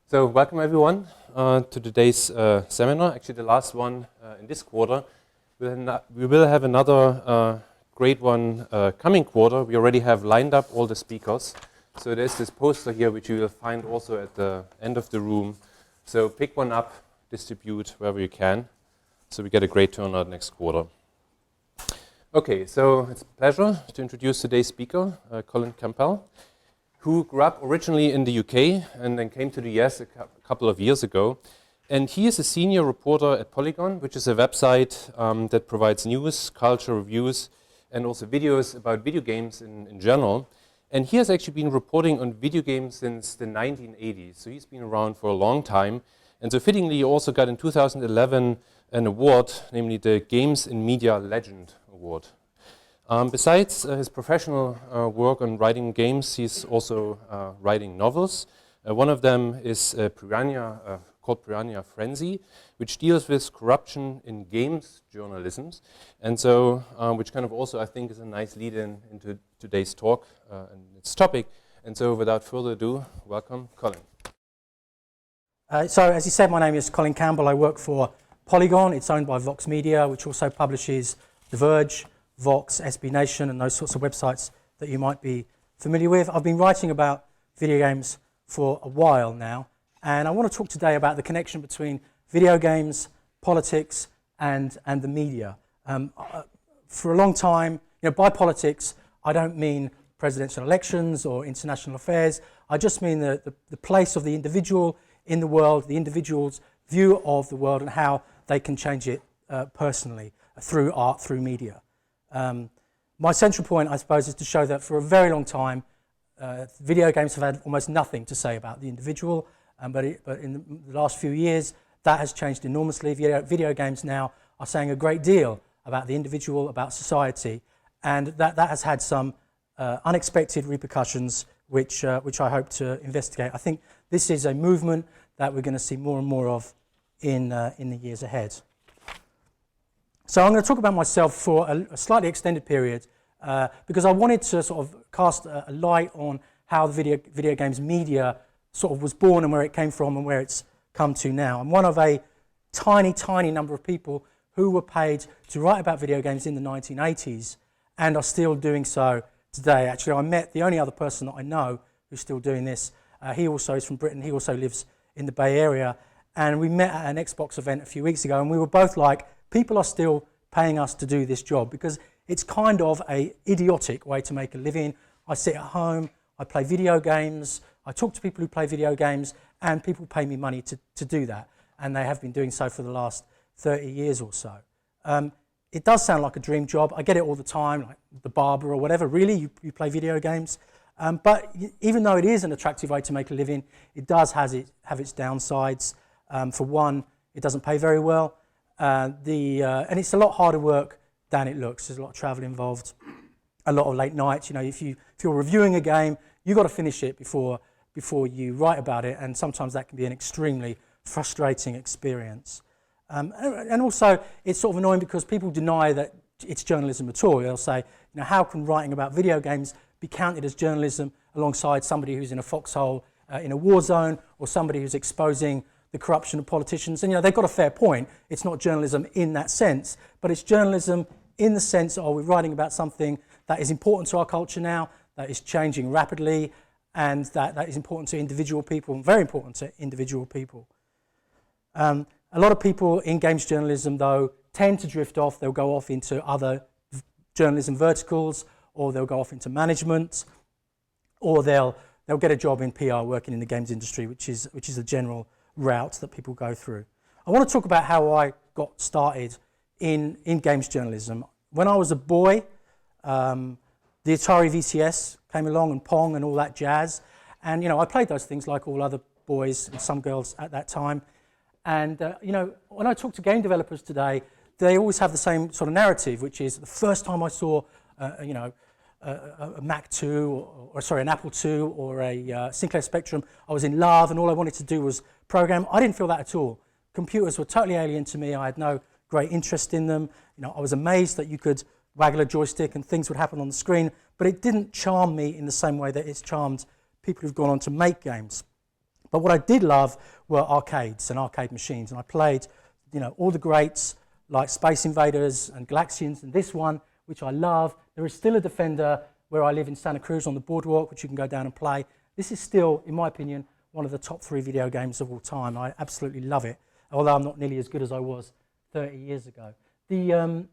So welcome everyone to today's seminar, actually the last one in this quarter. We will have another great one coming quarter. We already have lined up all the speakers. So there's this poster here which you will find also at the end of the room. So pick one up, distribute wherever you can, so we get a great turnout next quarter. Okay, so it's a pleasure to introduce today's speaker, Colin Campbell, who grew up originally in the UK and then came to the US a couple of years ago. And he is a senior reporter at Polygon, which is a website that provides news, culture, reviews, and also videos about video games in general. And he has actually been reporting on video games since the 1980s, so he's been around for a long time. And so fittingly, he also got in 2011 an award, namely the Games in Media Legend Award. Besides his professional work on writing games, he's also writing novels. One of them is called Piranha Frenzy, which deals with corruption in games journalism, and so which kind of also I think is a nice lead-in into today's talk and its topic. And so without further ado, welcome, Colin. So as you said, my name is Colin Campbell. I work for Polygon. It's owned by Vox Media, which also publishes The Verge, Vox, SB Nation, and those sorts of websites that you might be familiar with. I've been writing about video games for a while now, and I want to talk today about the connection between video games, politics, and the media. For a long time, by politics, I don't mean presidential elections or international affairs. I just mean the place of the individual in the world, the individual's view of the world, and how they can change it personally through art, through media. My central point, I suppose, is to show that for a very long time, video games have had almost nothing to say about the individual, but in the last few years, that has changed enormously. Video games now are saying a great deal about the individual, about society, and that has had some unexpected repercussions, which I hope to investigate. I think this is a movement that we're going to see more and more of in the years ahead. So I'm going to talk about myself for a slightly extended period because I wanted to sort of cast a light on how the video games media sort of was born and where it came from and where it's come to now. I'm one of a tiny, tiny number of people who were paid to write about video games in the 1980s and are still doing so today. Actually, I met the only other person that I know who's still doing this. He also is from Britain. He also lives in the Bay Area. And we met at an Xbox event a few weeks ago, and we were both like, people are still paying us to do this job because it's kind of an idiotic way to make a living. I sit at home, I play video games, I talk to people who play video games, and people pay me money to do that. And they have been doing so for the last 30 years or so. It does sound like a dream job. I get it all the time, like the barber or whatever. Really, you play video games? But even though it is an attractive way to make a living, it does have its downsides. For one, it doesn't pay very well. And it's a lot harder work than it looks. There's a lot of travel involved, a lot of late nights. If you're reviewing a game, you've got to finish it before you write about it, and sometimes that can be an extremely frustrating experience. And also, it's sort of annoying because people deny that it's journalism at all. They'll say, how can writing about video games be counted as journalism alongside somebody who's in a foxhole in a war zone, or somebody who's exposing the corruption of politicians? And they've got a fair point. It's not journalism in that sense, but it's journalism in the sense of we're writing about something that is important to our culture now, that is changing rapidly, and that is important to individual people, and very important to individual people. A lot of people in games journalism, though, tend to drift off. They'll go off into other journalism verticals, or they'll go off into management, or they'll get a job in PR working in the games industry, which is a general route that people go through. I want to talk about how I got started in games journalism. When I was a boy, the Atari VCS came along, and Pong and all that jazz, and I played those things like all other boys and some girls at that time. And when I talk to game developers today, they always have the same sort of narrative, which is the first time I saw a Mac II, an Apple II, or a Sinclair Spectrum, I was in love, and all I wanted to do was program. I didn't feel that at all. Computers were totally alien to me. I had no great interest in them. I was amazed that you could waggle a joystick and things would happen on the screen, but it didn't charm me in the same way that it's charmed people who've gone on to make games. But what I did love were arcades and arcade machines, and I played, all the greats like Space Invaders and Galaxians, and this one, which I love. There is still a Defender where I live in Santa Cruz on the boardwalk, which you can go down and play. This is still, in my opinion, one of the top 3 video games of all time. I absolutely love it, although I'm not nearly as good as I was 30 years ago. The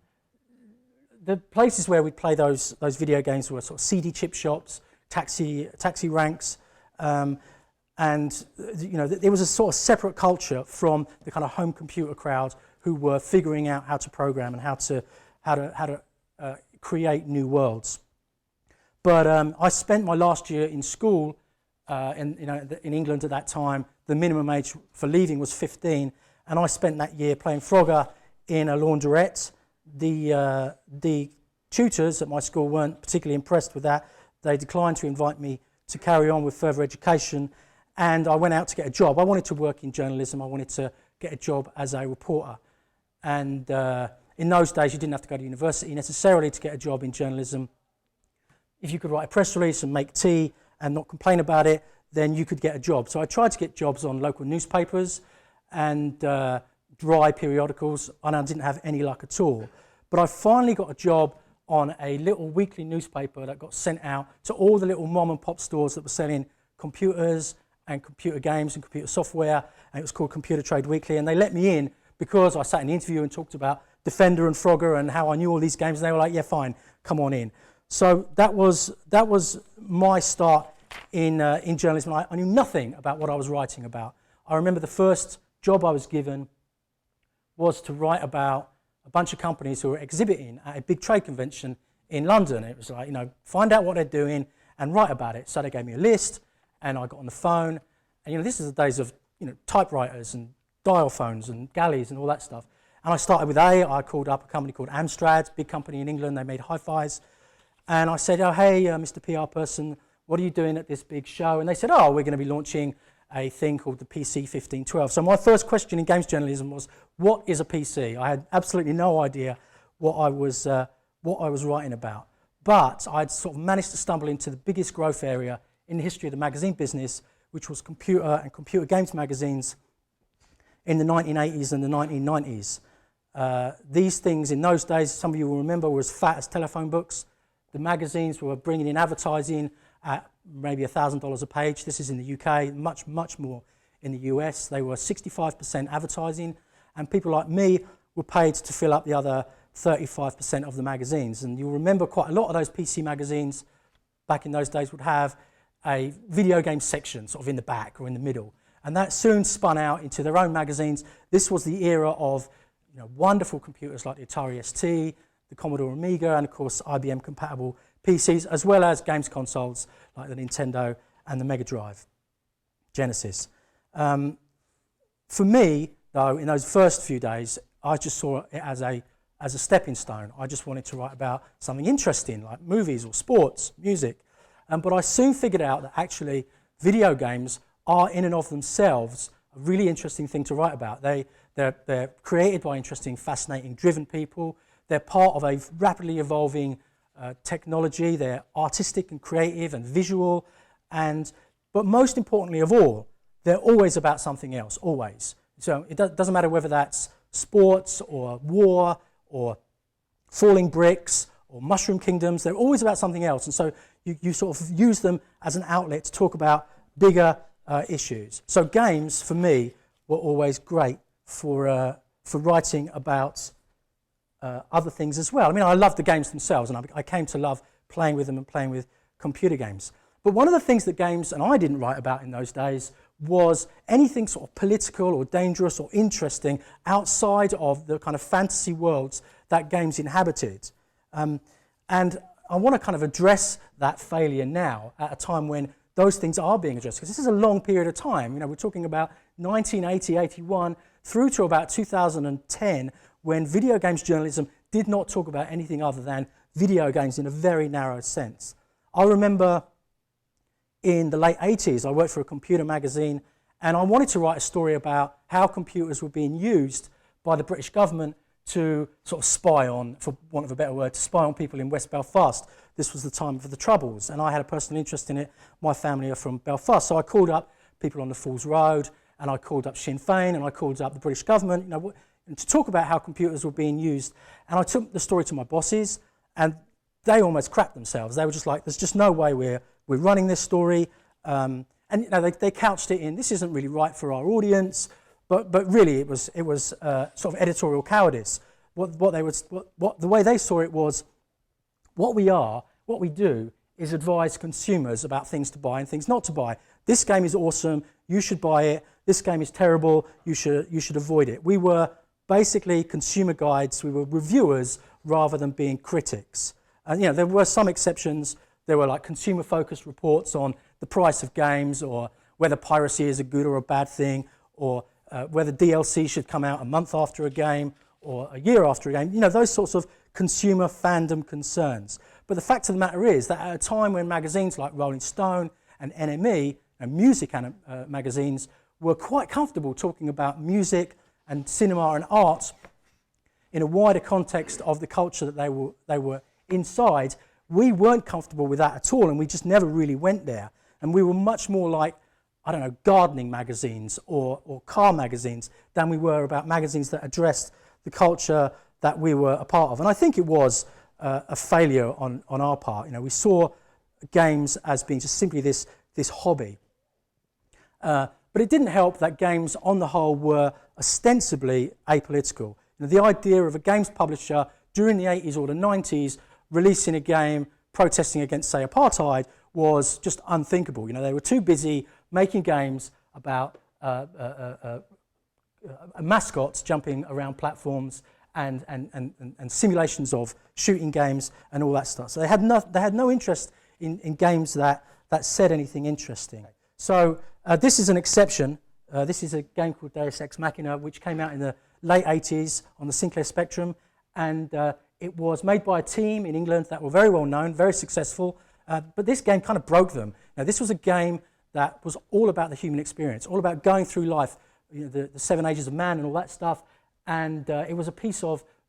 places where we'd play those video games were sort of CD chip shops, taxi ranks, and there was a sort of separate culture from the kind of home computer crowd who were figuring out how to program and how to create new worlds. But I spent my last year in school in England at that time. The minimum age for leaving was 15, and I spent that year playing Frogger in a laundrette. The tutors at my school weren't particularly impressed with that. They declined to invite me to carry on with further education, and I went out to get a job. I wanted to work in journalism. I wanted to get a job as a reporter. And in those days, you didn't have to go to university necessarily to get a job in journalism. If you could write a press release and make tea and not complain about it, then you could get a job. So I tried to get jobs on local newspapers and dry periodicals, and I didn't have any luck at all. But I finally got a job on a little weekly newspaper that got sent out to all the little mom and pop stores that were selling computers and computer games and computer software, and it was called Computer Trade Weekly, and they let me in because I sat in the interview and talked about Defender and Frogger and how I knew all these games, and they were like, yeah, fine, come on in. So that was my start in journalism. I knew nothing about what I was writing about. I remember the first job I was given was to write about a bunch of companies who were exhibiting at a big trade convention in London. It was like, find out what they're doing and write about it. So they gave me a list, and I got on the phone. And this is the days of typewriters and dial phones and galleys and all that stuff. And I started with I called up a company called Amstrad, big company in England. They made hi-fis. And I said, oh, hey, Mr. PR person, what are you doing at this big show? And they said, oh, we're going to be launching a thing called the PC 1512. So my first question in games journalism was, what is a PC? I had absolutely no idea what I was writing about. But I'd sort of managed to stumble into the biggest growth area in the history of the magazine business, which was computer and computer games magazines in the 1980s and the 1990s. These things in those days, some of you will remember, were as fat as telephone books. The magazines were bringing in advertising at maybe $1,000 a page. This is in the UK, much, much more in the US. They were 65% advertising, and people like me were paid to fill up the other 35% of the magazines. And you'll remember quite a lot of those PC magazines back in those days would have a video game section sort of in the back or in the middle. And that soon spun out into their own magazines. This was the era of wonderful computers like the Atari ST, the Commodore Amiga, and of course IBM compatible PCs, as well as games consoles like the Nintendo and the Mega Drive, Genesis. For me, though, in those first few days, I just saw it as a stepping stone. I just wanted to write about something interesting like movies or sports, music. But I soon figured out that actually video games are in and of themselves a really interesting thing to write about. They're created by interesting, fascinating, driven people. They're part of a rapidly evolving technology. They're artistic and creative and visual. But most importantly of all, they're always about something else, always. So it doesn't matter whether that's sports or war or falling bricks or mushroom kingdoms. They're always about something else. And so you sort of use them as an outlet to talk about bigger issues. So games, for me, were always great for writing about other things as well. I mean, I love the games themselves, and I came to love playing with them and playing with computer games. But one of the things that games, and I didn't write about in those days, was anything sort of political or dangerous or interesting outside of the kind of fantasy worlds that games inhabited. And I want to kind of address that failure now at a time when those things are being addressed, because this is a long period of time. We're talking about 1980, 81 through to about 2010, when video games journalism did not talk about anything other than video games in a very narrow sense. I remember in the late 80s, I worked for a computer magazine, and I wanted to write a story about how computers were being used by the British government to sort of spy on, for want of a better word, to spy on people in West Belfast. This was the time of the Troubles, and I had a personal interest in it. My family are from Belfast, so I called up people on the Fool's Road, and I called up Sinn Féin, and I called up the British government, and to talk about how computers were being used. And I took the story to my bosses, and they almost crapped themselves. They were just like, there's just no way we're running this story. And they couched it in, this isn't really right for our audience, but really it was sort of editorial cowardice. The way they saw it was, what we do is advise consumers about things to buy and things not to buy. This game is awesome, you should buy it. This game is terrible, you should avoid it. We were basically consumer guides, we were reviewers rather than being critics. And there were some exceptions. There were like consumer-focused reports on the price of games, or whether piracy is a good or a bad thing, or whether DLC should come out a month after a game or a year after a game. Those sorts of consumer fandom concerns. But the fact of the matter is that at a time when magazines like Rolling Stone and NME and music magazines were quite comfortable talking about music and cinema and art in a wider context of the culture that they were inside, we weren't comfortable with that at all, and we just never really went there. And we were much more like, I don't know, gardening magazines or car magazines than we were about magazines that addressed the culture that we were a part of. And I think it was a failure on our part. We saw games as being just simply this hobby. But it didn't help that games on the whole were ostensibly apolitical. The idea of a games publisher during the 80s or the 90s releasing a game protesting against, say, apartheid was just unthinkable. They were too busy making games about mascots jumping around platforms and simulations of shooting games and all that stuff. So they had no interest in games that said anything interesting. So this is an exception. This is a game called Deus Ex Machina, which came out in the late 80s on the Sinclair Spectrum, and it was made by a team in England that were very well known, very successful, but this game kind of broke them. Now, this was a game that was all about the human experience, all about going through life, the 7 ages of man and all that stuff, and it was a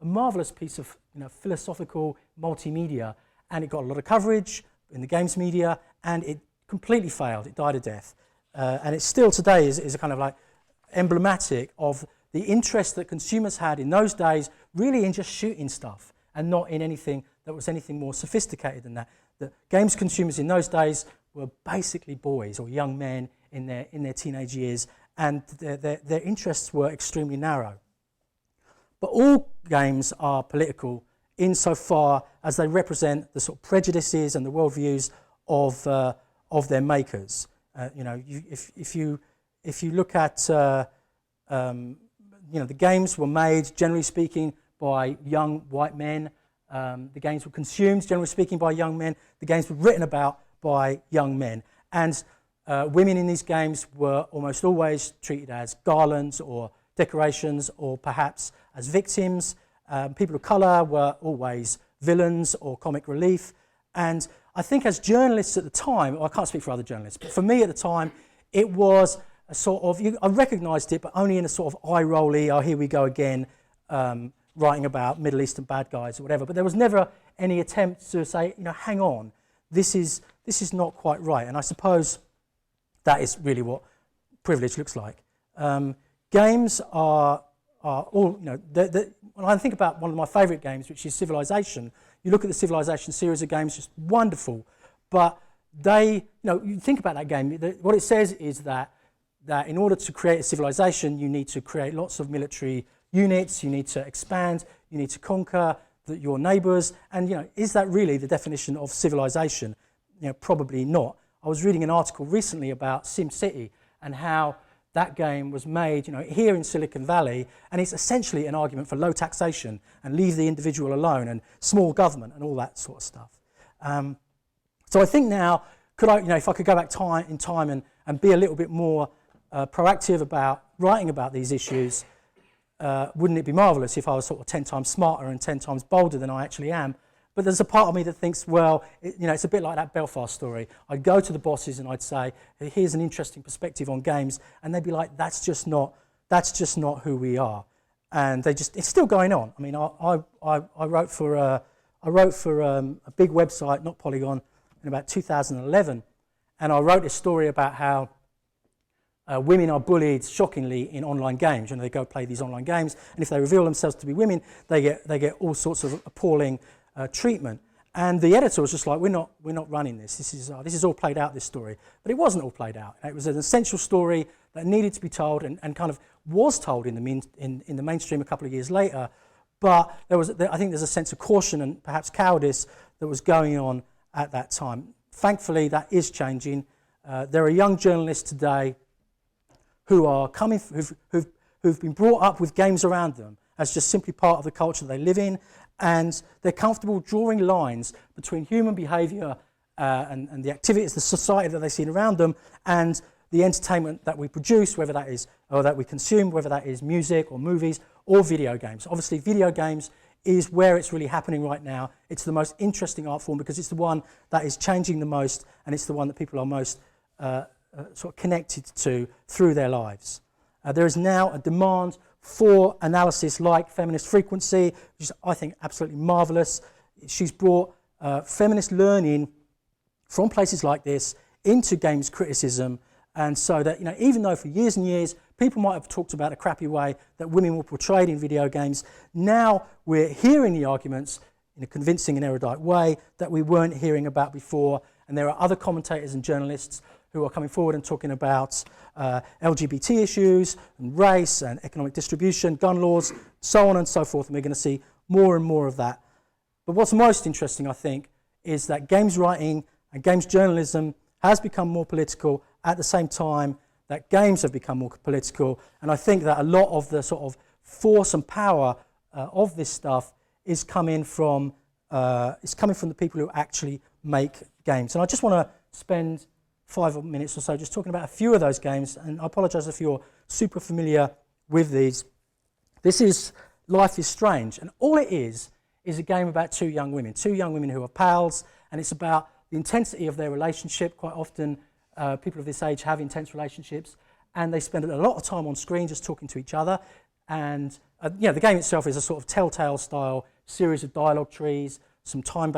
marvelous piece of philosophical multimedia, and it got a lot of coverage in the games media, and it completely failed. It died a death. And it still today is a kind of like emblematic of the interest that consumers had in those days, really in just shooting stuff and not in anything that was anything more sophisticated than that. The games consumers in those days were basically boys or young men in their teenage years, and their interests were extremely narrow. But all games are political insofar as they represent the sort of prejudices and the worldviews of their makers. If you look at the games were made, generally speaking, by young white men. The games were consumed, generally speaking, by young men. The games were written about by young men. And women in these games were almost always treated as garlands or decorations, or perhaps as victims. People of colour were always villains or comic relief. And I think as journalists at the time, I can't speak for other journalists, but for me at the time, it was a sort of, I recognised it, but only in a sort of eye-rolly, oh, here we go again, writing about Middle Eastern bad guys or whatever. But there was never any attempt to say, hang on, this is not quite right. And I suppose that is really what privilege looks like. Games are all, when I think about one of my favourite games, which is Civilization, you look at the Civilization series of games, just wonderful. But you think about that game, what it says is that in order to create a civilization, you need to create lots of military units, you need to expand, you need to conquer your neighbours. And, is that really the definition of civilization? Probably not. I was reading an article recently about SimCity and how that game was made, here in Silicon Valley, and it's essentially an argument for low taxation and leave the individual alone and small government and all that sort of stuff. So I think now, if I could go back in time and be a little bit more proactive about writing about these issues, wouldn't it be marvellous if I was sort of 10 times smarter and 10 times bolder than I actually am? But there's a part of me that thinks, well, it's a bit like that Belfast story. I'd go to the bosses and I'd say, here's an interesting perspective on games, and they'd be like, that's just not who we are. And it's still going on. I mean, I wrote for a big website, not Polygon, in about 2011, and I wrote a story about how women are bullied shockingly in online games. You know, they go play these online games, and if they reveal themselves to be women, they get all sorts of appalling treatment. And the editor was just like, we're not running this. This is all played out, this story. But it wasn't all played out. It was an essential story that needed to be told, and kind of was told in the mainstream a couple of years later. But I think there's a sense of caution and perhaps cowardice that was going on at that time. Thankfully, that is changing. There are young journalists today who are who've been brought up with games around them as just simply part of the culture they live in, and they're comfortable drawing lines between human behaviour and the activities, the society that they see around them, and the entertainment that we produce, whether that is, or that we consume, whether that is music or movies or video games. Obviously, video games is where it's really happening right now. It's the most interesting art form because it's the one that is changing the most, and it's the one that people are most sort of connected to through their lives. There is now a demand for analysis like Feminist Frequency, which is, I think, absolutely marvellous. She's brought feminist learning from places like this into games criticism, and so that, you know, even though for years and years people might have talked about a crappy way that women were portrayed in video games, now we're hearing the arguments in a convincing and erudite way that we weren't hearing about before, and there are other commentators and journalists who are coming forward and talking about LGBT issues and race and economic distribution, gun laws, so on and so forth, and we're going to see more and more of that. But what's most interesting, I think, is that games writing and games journalism has become more political at the same time that games have become more political, and I think that a lot of the sort of force and power of this stuff is coming from the people who actually make games. And I just want to spend 5 minutes or so just talking about a few of those games, and I apologise if you're super familiar with these. This is Life is Strange, and all it is a game about two young women who are pals, and it's about the intensity of their relationship. Quite often people of this age have intense relationships, and they spend a lot of time on screen just talking to each other. And you know, the game itself is a sort of telltale style series of dialogue trees, some time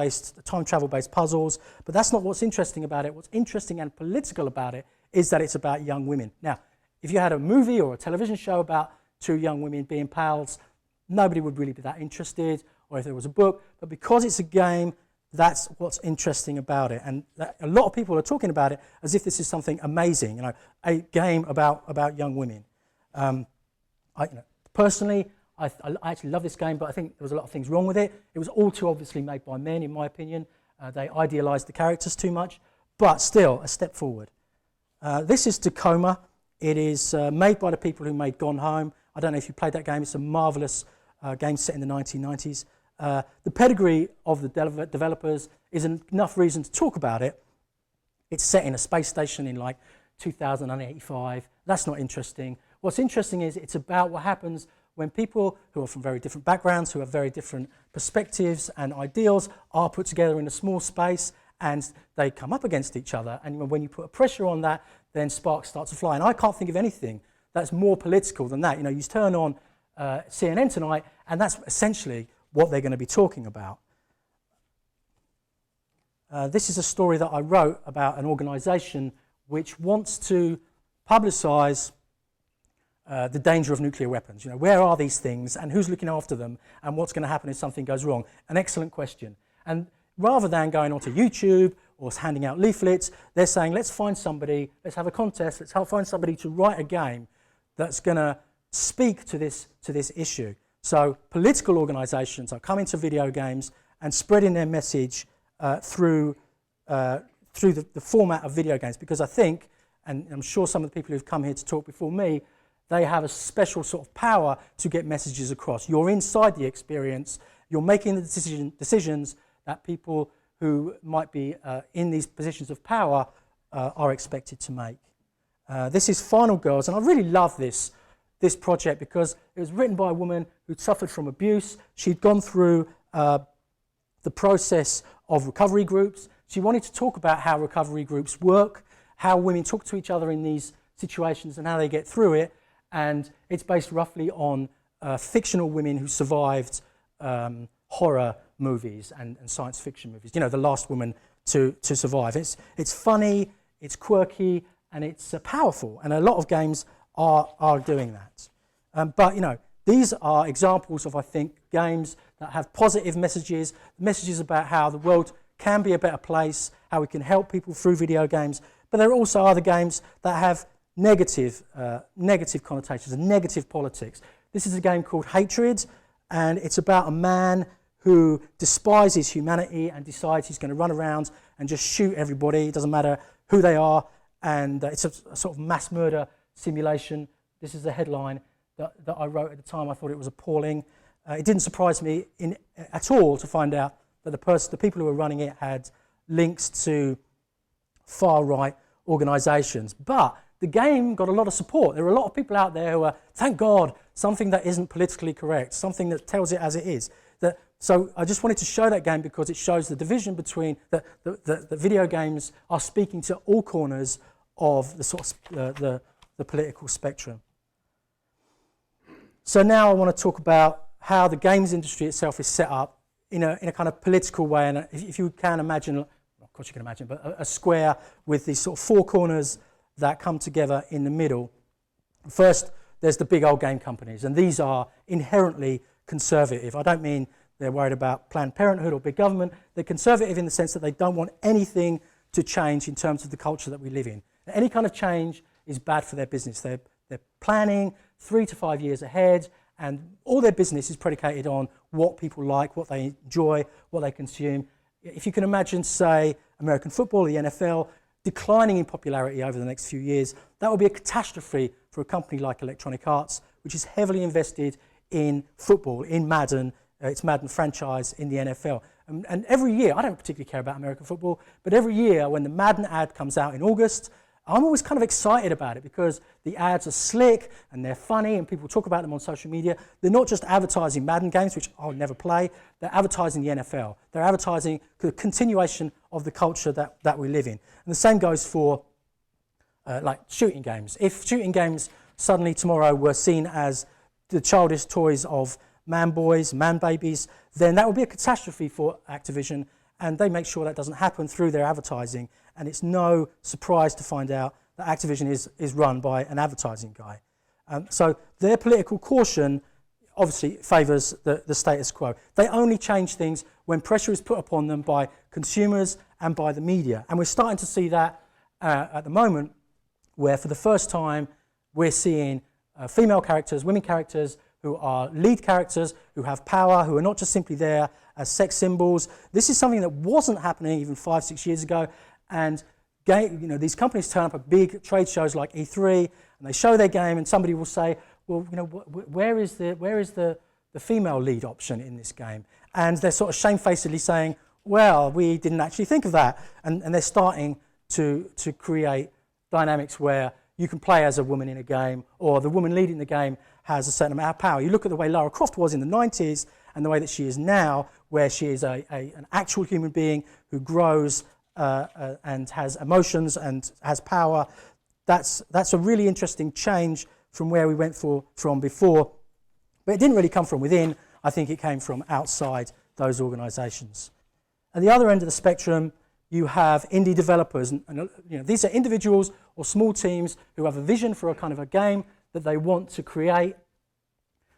travel based puzzles, but that's not what's interesting about it. What's interesting and political about it is that it's about young women. Now, if you had a movie or a television show about two young women being pals, nobody would really be that interested, or if there was a book, but because it's a game, that's what's interesting about it. And a lot of people are talking about it as if this is something amazing, you know, a game about young women. Personally, I actually love this game, but I think there was a lot of things wrong with it. It was all too obviously made by men, in my opinion. They idealised the characters too much, but still a step forward. This is Tacoma. It is made by the people who made Gone Home. I don't know if you played that game. It's a marvellous game set in the 1990s. The pedigree of the developers is enough reason to talk about it. It's set in a space station in like 2085. That's not interesting. What's interesting is it's about what happens when people who are from very different backgrounds, who have very different perspectives and ideals, are put together in a small space and they come up against each other. And when you put a pressure on that, then sparks start to fly. And I can't think of anything that's more political than that. You know, you turn on CNN tonight, and that's essentially what they're going to be talking about. This is a story that I wrote about an organisation which wants to publicise the danger of nuclear weapons. You know, where are these things and who's looking after them and what's going to happen if something goes wrong? An excellent question. And rather than going onto YouTube or handing out leaflets, they're saying, let's find somebody, let's have a contest, let's find somebody to write a game that's going to speak to this issue. So political organisations are coming to video games and spreading their message through the format of video games, because I think, and I'm sure some of the people who've come here to talk before me, they have a special sort of power to get messages across. You're inside the experience, you're making the decisions that people who might be in these positions of power are expected to make. This is Final Girls, and I really love this project because it was written by a woman who'd suffered from abuse. She'd gone through the process of recovery groups. She wanted to talk about how recovery groups work, how women talk to each other in these situations and how they get through it. And it's based roughly on fictional women who survived horror movies and science fiction movies. You know, the last woman to survive. It's funny, it's quirky, and it's powerful, and a lot of games are doing that. But these are examples of, I think, games that have positive messages about how the world can be a better place, how we can help people through video games. But there are also other games that have negative connotations and negative politics. This is a game called Hatred, and it's about a man who despises humanity and decides he's going to run around and just shoot everybody. It doesn't matter who they are, and it's a sort of mass murder simulation. This is the headline that I wrote at the time. I thought it was appalling. It didn't surprise me at all to find out that the people who were running it had links to far-right organisations. But the game got a lot of support. There are a lot of people out there who are, thank God, something that isn't politically correct, something that tells it as it is. So I just wanted to show that game because it shows the division between the video games are speaking to all corners of the political spectrum. So now I want to talk about how the games industry itself is set up in a kind of political way. And if you can imagine, of course you can imagine, but a square with these sort of four corners that come together in the middle. First, there's the big old game companies, and these are inherently conservative. I don't mean they're worried about Planned Parenthood or big government. They're conservative in the sense that they don't want anything to change in terms of the culture that we live in. Any kind of change is bad for their business. They're planning 3 to 5 years ahead, and all their business is predicated on what people like, what they enjoy, what they consume. If you can imagine, say, American football, the NFL, declining in popularity over the next few years, that would be a catastrophe for a company like Electronic Arts, which is heavily invested in football, in Madden, its Madden franchise in the NFL. And every year, I don't particularly care about American football, but every year when the Madden ad comes out in August, I'm always kind of excited about it because the ads are slick and they're funny and people talk about them on social media. They're not just advertising Madden games, which I'll never play. They're advertising the NFL. They're advertising the continuation of the culture that we live in. And the same goes for like shooting games. If shooting games suddenly tomorrow were seen as the childish toys of man boys, man babies, then that would be a catastrophe for Activision, and they make sure that doesn't happen through their advertising. And it's no surprise to find out that Activision is run by an advertising guy. So their political caution obviously favours the status quo. They only change things when pressure is put upon them by consumers and by the media. And we're starting to see that at the moment, where for the first time we're seeing female characters, women characters, who are lead characters, who have power, who are not just simply there as sex symbols. This is something that wasn't happening even 5-6 years ago. And these companies turn up at big trade shows like E3, and they show their game, and somebody will say, well, where is the female lead option in this game? And they're sort of shamefacedly saying, well, we didn't actually think of that. And they're starting to create dynamics where you can play as a woman in a game, or the woman leading the game has a certain amount of power. You look at the way Lara Croft was in the 90s and the way that she is now, where she is an actual human being who grows and has emotions and has power. That's a really interesting change from where we went from before. But it didn't really come from within. I think it came from outside those organisations. At the other end of the spectrum, you have indie developers. And these are individuals or small teams who have a vision for a kind of a game that they want to create.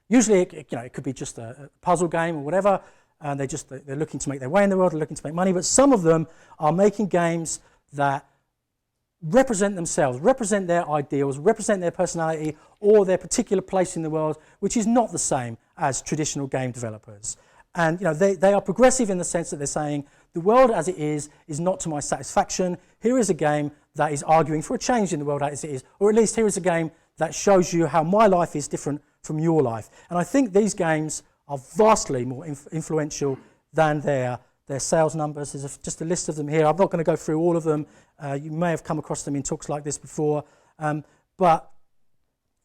Usually, it could be just a puzzle game or whatever, and they're looking to make their way in the world, they're looking to make money, but some of them are making games that represent themselves, represent their ideals, represent their personality or their particular place in the world, which is not the same as traditional game developers. And they are progressive in the sense that they're saying, the world as it is not to my satisfaction. Here is a game that is arguing for a change in the world as it is, or at least here is a game that shows you how my life is different from your life. And I think these games are vastly more influential than their sales numbers. There's just a list of them here. I'm not going to go through all of them. You may have come across them in talks like this before. But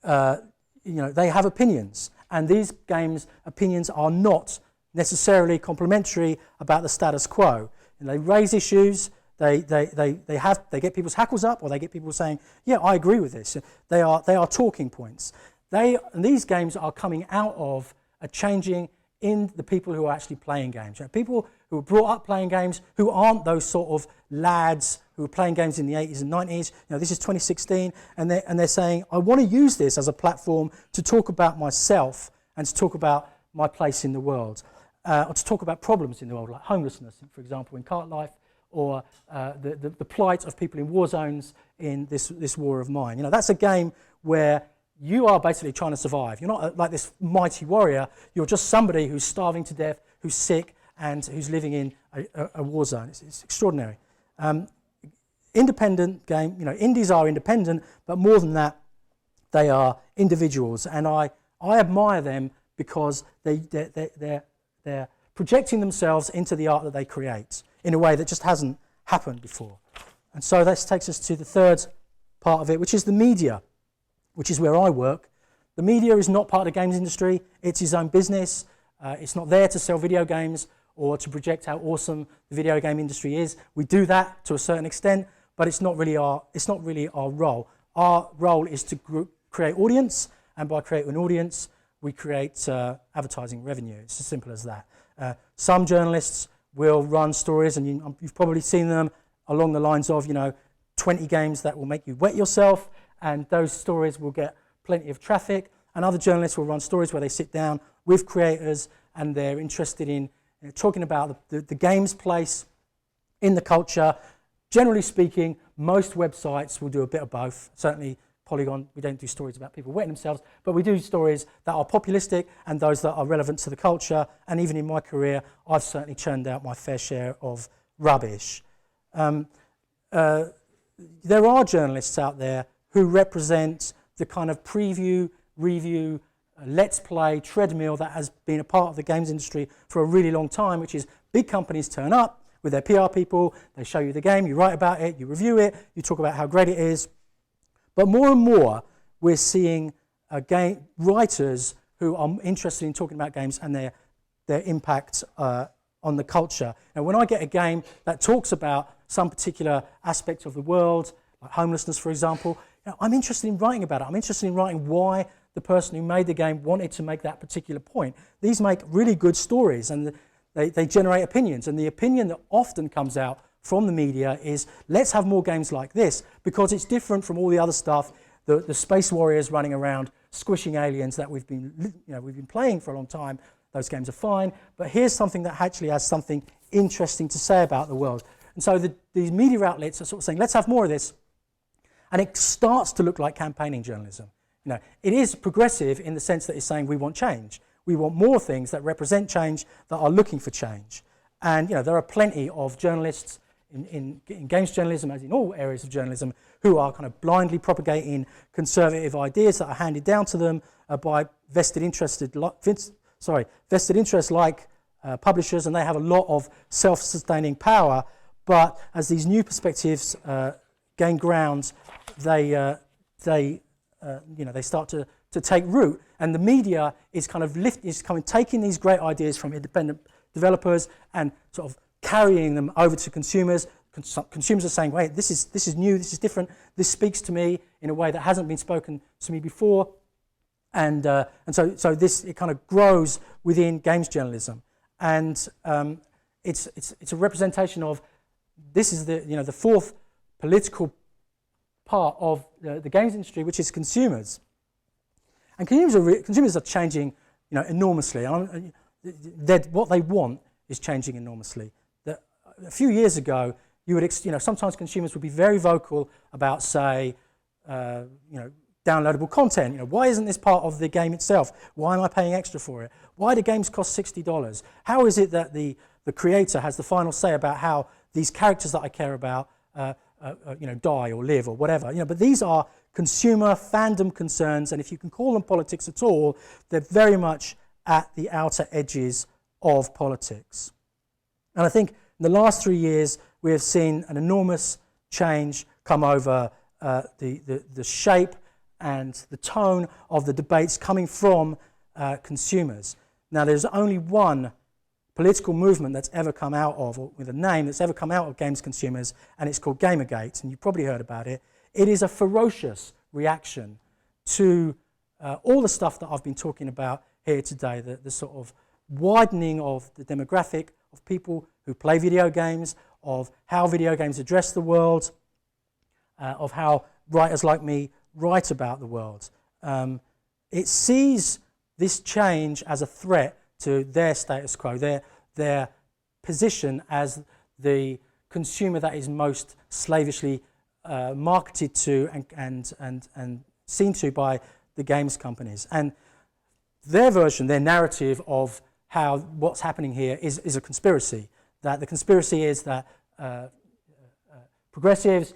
they have opinions. And these games' opinions are not necessarily complimentary about the status quo. And they raise issues. They get people's hackles up, or they get people saying, yeah, I agree with this. They are talking points. And these games are coming out of a changing in the people who are actually playing games. People who were brought up playing games, who aren't those sort of lads who were playing games in the 80s and 90s. This is 2016, and they're saying, I want to use this as a platform to talk about myself and to talk about my place in the world, or to talk about problems in the world, like homelessness, for example, in Cartlife, or the plight of people in war zones in this war of mine. That's a game where you are basically trying to survive. You're not like this mighty warrior. You're just somebody who's starving to death, who's sick, and who's living in a war zone. It's extraordinary. Independent game. Indies are independent, but more than that, they are individuals, and I admire them because they're projecting themselves into the art that they create in a way that just hasn't happened before. And so this takes us to the third part of it, which is the media, which is where I work. The media is not part of the games industry. It's its own business. It's not there to sell video games or to project how awesome the video game industry is. We do that to a certain extent, but it's not really our role. Our role is to create audience, and by creating an audience, we create advertising revenue. It's as simple as that. Some journalists will run stories, and you've probably seen them along the lines of 20 games that will make you wet yourself, and those stories will get plenty of traffic. And other journalists will run stories where they sit down with creators and they're interested in talking about the game's place in the culture. Generally speaking, most websites will do a bit of both. Certainly Polygon, we don't do stories about people wetting themselves, but we do stories that are populistic and those that are relevant to the culture. And even in my career, I've certainly churned out my fair share of rubbish. There are journalists out there who represent the kind of preview, review, let's play treadmill that has been a part of the games industry for a really long time, which is big companies turn up with their PR people, they show you the game, you write about it, you review it, you talk about how great it is. But more and more, we're seeing game writers who are interested in talking about games and their impact on the culture. Now, when I get a game that talks about some particular aspect of the world, like homelessness, for example, I'm interested in writing about it. I'm interested in writing why the person who made the game wanted to make that particular point. These make really good stories, and they generate opinions. And the opinion that often comes out from the media is, let's have more games like this, because it's different from all the other stuff, the space warriors running around squishing aliens that we've been playing for a long time. Those games are fine, but here's something that actually has something interesting to say about the world. And so these media outlets are sort of saying, let's have more of this. And it starts to look like campaigning journalism. It is progressive in the sense that it's saying we want change. We want more things that represent change, that are looking for change. And there are plenty of journalists in games journalism, as in all areas of journalism, who are kind of blindly propagating conservative ideas that are handed down to them by vested interests like publishers, and they have a lot of self-sustaining power. But as these new perspectives gain ground, they start to take root, and the media is kind of taking these great ideas from independent developers and sort of carrying them over to consumers. Consumers are saying, "Wait, this is new, this is different. This speaks to me in a way that hasn't been spoken to me before," and so it kind of grows within games journalism, and it's a representation of this is the fourth political part of the games industry, which is consumers. And consumers are changing, enormously. What they want is changing enormously. A few years ago, you would, sometimes consumers would be very vocal about, say, downloadable content. Why isn't this part of the game itself? Why am I paying extra for it? Why do games cost $60? How is it that the creator has the final say about how these characters that I care about die or live or whatever? But these are consumer fandom concerns, and if you can call them politics at all, they're very much at the outer edges of politics. And I think in the last 3 years, we have seen an enormous change come over the shape and the tone of the debates coming from consumers. Now, there's only one political movement that's ever come out of, or with a name that's ever come out of games consumers, and it's called Gamergate, and you've probably heard about it. It is a ferocious reaction to all the stuff that I've been talking about here today, the sort of widening of the demographic of people who play video games, of how video games address the world, of how writers like me write about the world. It sees this change as a threat to their status quo, their position as the consumer that is most slavishly marketed to and seen to by the games companies. And their version, their narrative of how what's happening here is a conspiracy. That the conspiracy is that progressives,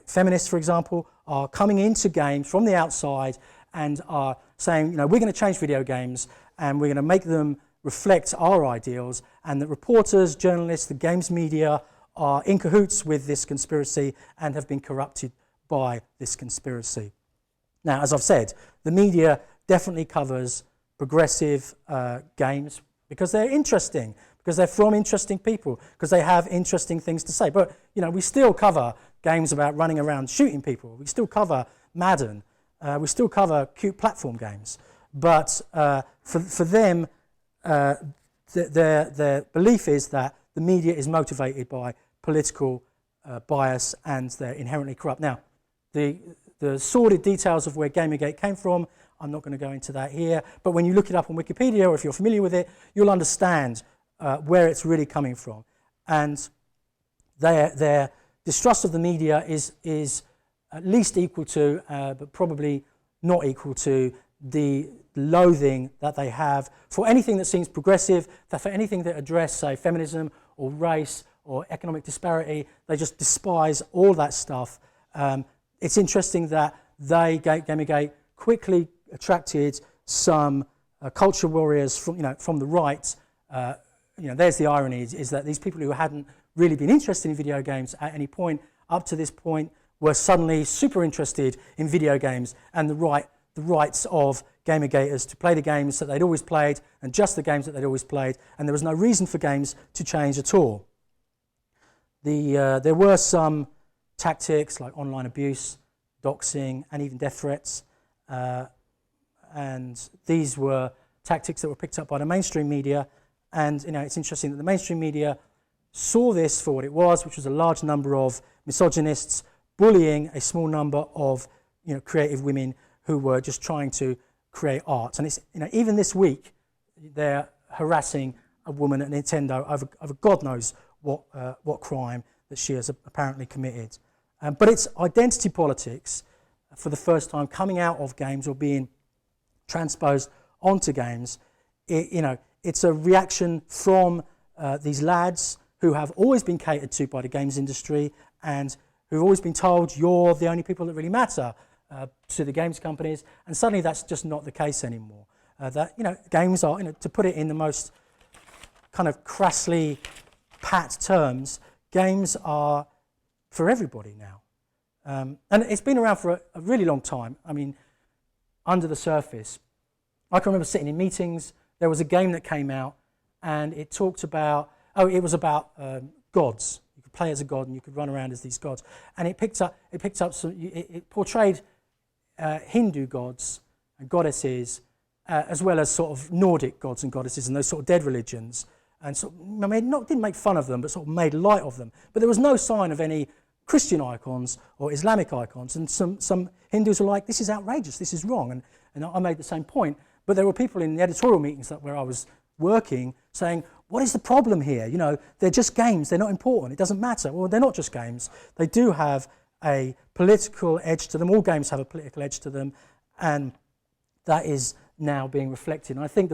feminists, for example, are coming into games from the outside and are saying, you know, we're going to change video games and we're going to make them reflect our ideals, and that reporters, journalists, the games media are in cahoots with this conspiracy and have been corrupted by this conspiracy. Now, as I've said, the media definitely covers progressive games because they're interesting, because they're from interesting people, because they have interesting things to say. But, you know, we still cover games about running around shooting people. We still cover Madden. We still cover cute platform games. But for them, their belief is that the media is motivated by political bias and they're inherently corrupt. Now, the sordid details of where Gamergate came from, I'm not going to go into that here, but when you look it up on Wikipedia, or if you're familiar with it, you'll understand where it's really coming from. And their distrust of the media is at least equal to, but probably not equal to, the loathing that they have for anything that seems progressive, that for anything that address, say, feminism or race or economic disparity. They just despise all that stuff. It's interesting that Gamergate quickly attracted some culture warriors from the right. There's the irony, is that these people who hadn't really been interested in video games at any point up to this point were suddenly super interested in video games and the rights of Gamergaters to play the games that they'd always played and just the games that they'd always played, and there was no reason for games to change at all. There were some tactics like online abuse, doxing, and even death threats, and these were tactics that were picked up by the mainstream media. And it's interesting that the mainstream media saw this for what it was, which was a large number of misogynists bullying a small number of creative women who were just trying to create art. And it's even this week they're harassing a woman at Nintendo over God knows what crime that she has apparently committed. But it's identity politics for the first time coming out of games or being transposed onto games. It's a reaction from these lads who have always been catered to by the games industry and who've always been told you're the only people that really matter to the games companies, and suddenly that's just not the case anymore. Games are, to put it in the most kind of crassly pat terms, games are for everybody now. And it's been around for a really long time. I mean, under the surface. I can remember sitting in meetings, there was a game that came out and it talked about, it was about gods. You could play as a god and you could run around as these gods. And it picked up it portrayed Hindu gods and goddesses as well as sort of Nordic gods and goddesses and those sort of dead religions. And didn't make fun of them, but sort of made light of them. But there was no sign of any Christian icons or Islamic icons. And some Hindus were like, this is outrageous, this is wrong. And I made the same point. But there were people in the editorial meetings where I was working saying, what is the problem here? They're just games, they're not important, it doesn't matter. Well, they're not just games. They do have a political edge to them. All games have a political edge to them. And that is now being reflected. And I think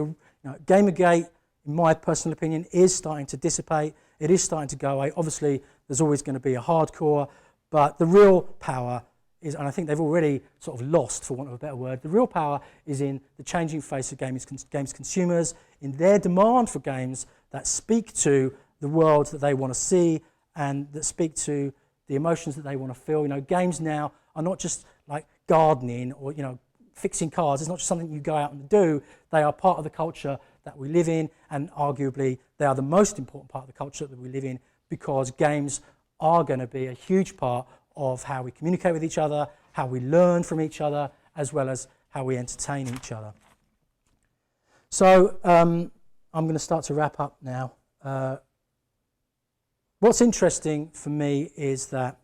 Gamergate, in my personal opinion, is starting to dissipate. It is starting to go away. Obviously, there's always going to be a hardcore, but the real power is, and I think they've already sort of lost, for want of a better word, the real power is in the changing face of games consumers, in their demand for games that speak to the world that they want to see and that speak to the emotions that they want to feel. Games now are not just like gardening or, fixing cars. It's not just something you go out and do. They are part of the culture that we live in, and arguably they are the most important part of the culture that we live in, because games are going to be a huge part of how we communicate with each other, how we learn from each other, as well as how we entertain each other. So I'm going to start to wrap up now. What's interesting for me is that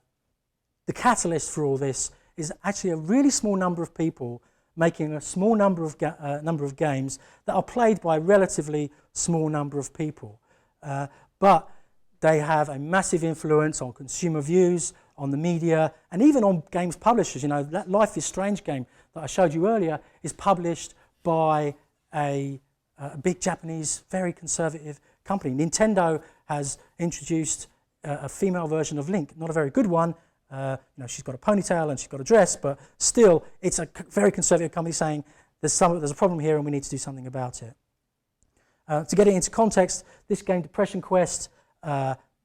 the catalyst for all this is actually a really small number of people making a small number of games that are played by a relatively small number of people. But they have a massive influence on consumer views, on the media, and even on games publishers. You know, that Life is Strange game that I showed you earlier is published by a big Japanese, very conservative company. Nintendo has introduced a female version of Link, not a very good one. You know, she's got a ponytail and she's got a dress, but still, it's a very conservative company saying there's a problem here and we need to do something about it. To get it into context, this game, Depression Quest,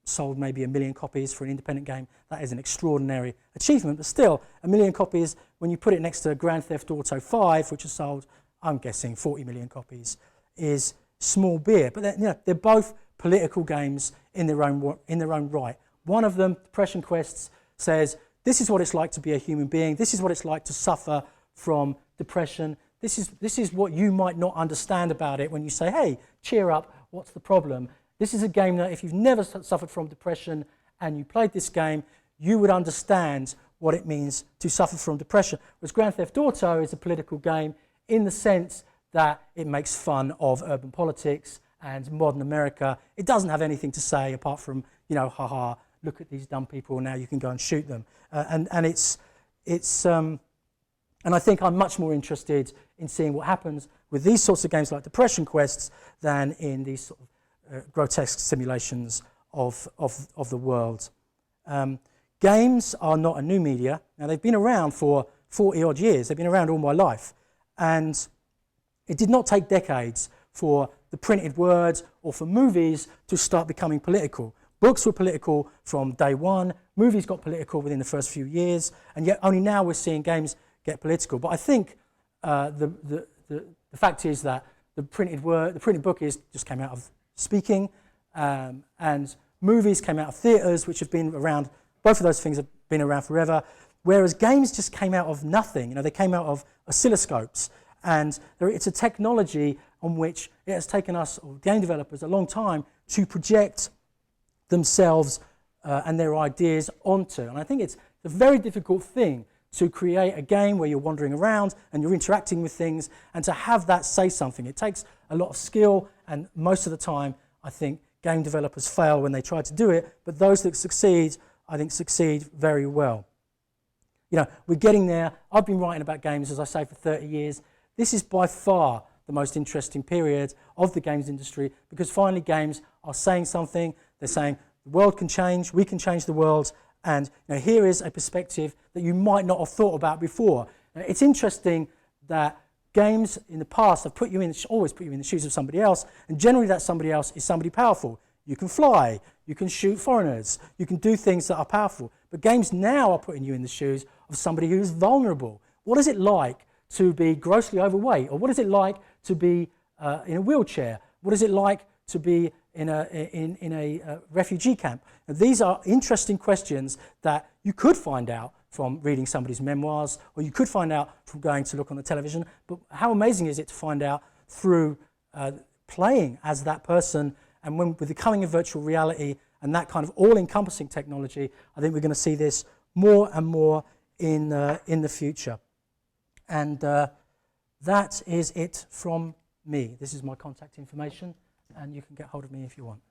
sold maybe 1 million copies for an independent game. That is an extraordinary achievement, but still, 1 million copies, when you put it next to Grand Theft Auto 5, which has sold, I'm guessing, 40 million copies, is small beer. But they're both political games in their own right. One of them, Depression Quests, says, this is what it's like to be a human being. This is what it's like to suffer from depression. This is what you might not understand about it when you say, hey, cheer up, what's the problem? This is a game that if you've never suffered from depression and you played this game, you would understand what it means to suffer from depression. Whereas Grand Theft Auto is a political game in the sense that it makes fun of urban politics and modern America. It doesn't have anything to say apart from, you know, haha, look at these dumb people, now you can go and shoot them. And I think I'm much more interested in seeing what happens with these sorts of games like Depression Quests than in these sort of grotesque simulations of the world. Games are not a new media. Now, they've been around for 40 odd years. They've been around all my life. And it did not take decades for the printed word or for movies to start becoming political. Books were political from day one. Movies got political within the first few years. And yet only now we're seeing games get political. But I think the fact is that the printed book just came out of speaking, and movies came out of theatres, which have been around. Both of those things have been around forever, whereas games just came out of nothing. You know, they came out of oscilloscopes, and it's a technology on which it has taken us, or game developers, a long time to project themselves and their ideas onto. And I think it's a very difficult thing to create a game where you're wandering around and you're interacting with things, and to have that say something. It takes a lot of skill, and most of the time, I think game developers fail when they try to do it, but those that succeed, I think, succeed very well. You know, we're getting there. I've been writing about games, as I say, for 30 years. This is by far the most interesting period of the games industry, because finally games are saying something. They're saying the world can change, we can change the world, and you know, here is a perspective that you might not have thought about before. Now, it's interesting that games in the past have always put you in the shoes of somebody else, and generally that somebody else is somebody powerful. You can fly, you can shoot foreigners, you can do things that are powerful. But games now are putting you in the shoes of somebody who is vulnerable. What is it like to be grossly overweight? Or what is it like to be in a wheelchair? What is it like to be in a refugee camp? Now, these are interesting questions that you could find out from reading somebody's memoirs, or you could find out from going to look on the television. But how amazing is it to find out through playing as that person? And with the coming of virtual reality and that kind of all-encompassing technology, I think we're going to see this more and more in the future. And that is it from me. This is my contact information, and you can get hold of me if you want.